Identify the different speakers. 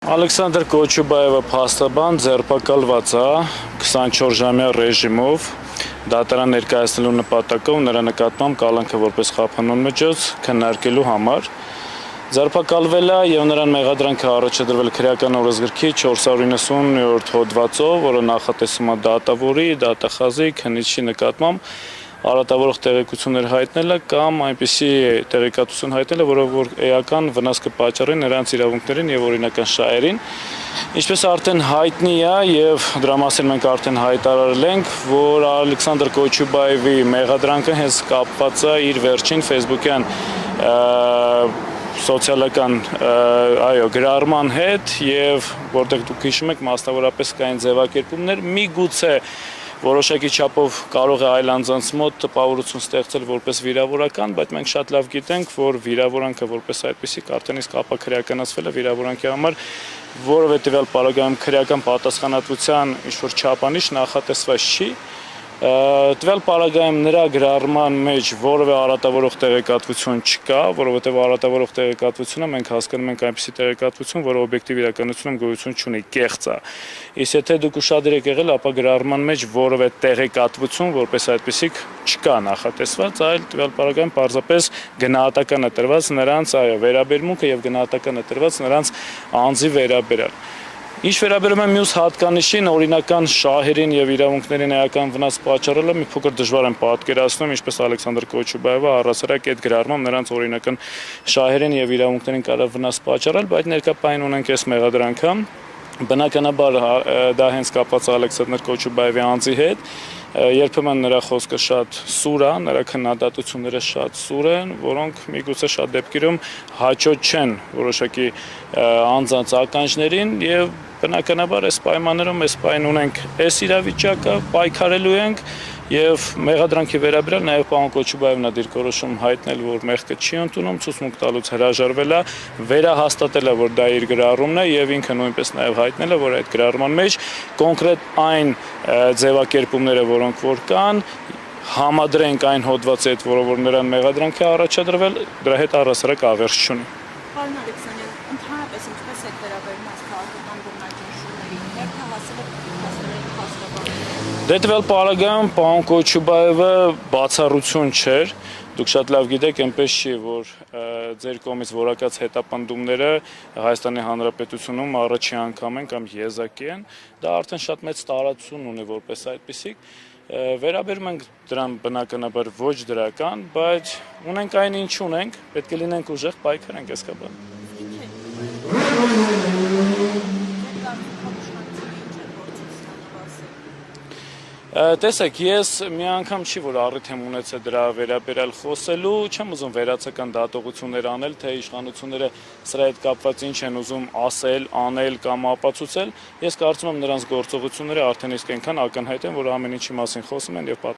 Speaker 1: Ալեքսանդր Կոչուբաևը փաստաբան ձերբակալված է 24-ժամյա ռեժիմով դատարան ներկայացնելու նպատակով նրա նկատմամբ կալանքը որպես խափանուն միջոց քննարկելու համար ձերբակալվել է եւ նրան մեղադրանքը առաջադրվել քրեական օրենսգրքի 490-րդ հոդվածով, որը նախատեսում է դատավորի, դատախազի, քննիչի նկատմամբ արատավորող տեղեկություններ հայտնելը կամ այնպիսի տեղեկատվություն հայտնելը, որով որ էական վնաս կպատճառի նրանց իրավունքներին եւ օրինական շահերին։ Ինչպես արդեն հայտնի է եւ դրա մասին մենք արդեն հայտարարել ենք, որ Ալեքսանդր Կոչուբաևի մեղադրանքը հենց կապված է իր վերջին Facebook-յան սոցիալական գրառման հետ եւ որտեղ դուք հիշում եք մասնավորապես կային ձևակերպումներ, միգուցե որոշակի չափով կարող է այլ անձանց մոտ տպավորություն ստեղծել որպես վիրավորական, բայց մենք շատ լավ գիտենք, որ վիրավորանքը որպես այդպիսի արդեն իսկ ապաքրեականացվել է վիրավորանքի համար, որովհետեւ պարագայում քրեական պատասխանատվության ինչ-որ չափանիշ նախատեսված չի։ Տվյալ պարագայում նրա գրառման մեջ որևէ արատավորող տեղեկատվություն չկա, որովհետև արատավորող տեղեկատվությունը մենք հասկանում ենք այնպիսի տեղեկատվություն, որը օբյեկտիվ իրականությունում գոյություն չունի, կեղծ է։ Իսկ եթե դուք ուշադիր եք եղել, ապա գրառման մեջ որևէ տեղեկատվություն, որպես այդպիսիք չկա նախատեսված, այլ տվյալ պարագայում պարզապես գնահատական է տրված նրանց վերաբերմունքը եւ գնահատական է տրված նրանց անձի վերաբերյալ։ Ինչ վերաբերում է մյուս հատկանիշին, օրինական շահերին եւ իրավունքներին էական վնաս պատճառելը մի փոքր դժվար եմ պատկերացնում, ինչպես Ալեքսանդր Կոչուբաևը առասարակ այդ գրառմամբ նրանց օրինական շահերին եւ իրավունքներին կարող վնաս պատճառել, բայց ներկայապայն ունենք այս մեղադրանքը։ Բնականաբար դա հենց կապված է Ալեքսանդր Կոչուբաևի անձի հետ, երբեմն նրա խոսքը շատ սուր է, նրա քննադատությունները շատ սուր են, որոնք միգուցե շատ դեպքերում հաճոտ չեն որոշակի անձանց ականջներին եւ բնականաբար այս պայմաններում այս պայն ունենք այս իրավիճակը, պայքարելու ենք եւ մեղադրանքի վերաբերյալ նաեւ պարոն Կոչուբաևն է դիրքորոշում հայտնել, որ մեղքը չի ընդունում, ցուցմունք տալուց հրաժարվել է, վերահաստատել է, որ դա իր գրառումն է եւ ինքը նույնպես նաեւ հայտնել է, որ այդ գրառման մեջ կոնկրետ այն ձևակերպումները, որոնք որ կան, համադրենք այն հոդվածի հետ, որով որ նրան մեղադրանք է առաջադրվել, դրա հետ առասարակ ավերջ չունի։
Speaker 2: Պարոն Ալեքսանյան, ընդհանրապես ինչպես եք վերաբերում այս քաղաքական բռնաճնշումներին, ներքա հասել եք փաստաբան։
Speaker 1: Դե տվյալ պարագայում պարոն Կոչուբաևը բացառություն չէր, դուք շատ լավ գիտեք, այնպես չի, որ ձեր կողմից որակած հետապնդումները Հայաստանի Հանրապետությունում առաջի անգամ են կամ եզակի են, դա արդեն շատ մեծ տարածություն ունի որպես այդպիսիք, վերաբերում ենք դրան բնականաբար ոչ դրական, բայց ունենք այն ինչ ունենք, պետք է լինենք ուժեղ, պայքարենք այս կապով։ Տեսեք, ես մի անգամ չի, որ առիթ եմ ունեցել դրա վերաբերյալ խոսելու, չեմ ուզում վերացական դատողություններ անել, թե իշխանությունները սրա հետ կապված ինչ են ուզում ասել, անել կամ ապացուցել, ես կարծում եմ նրանց գործողությունները արդեն իսկ այնքան ակնհայտ են, որ ամեն ինչի մասին խոսում են եւ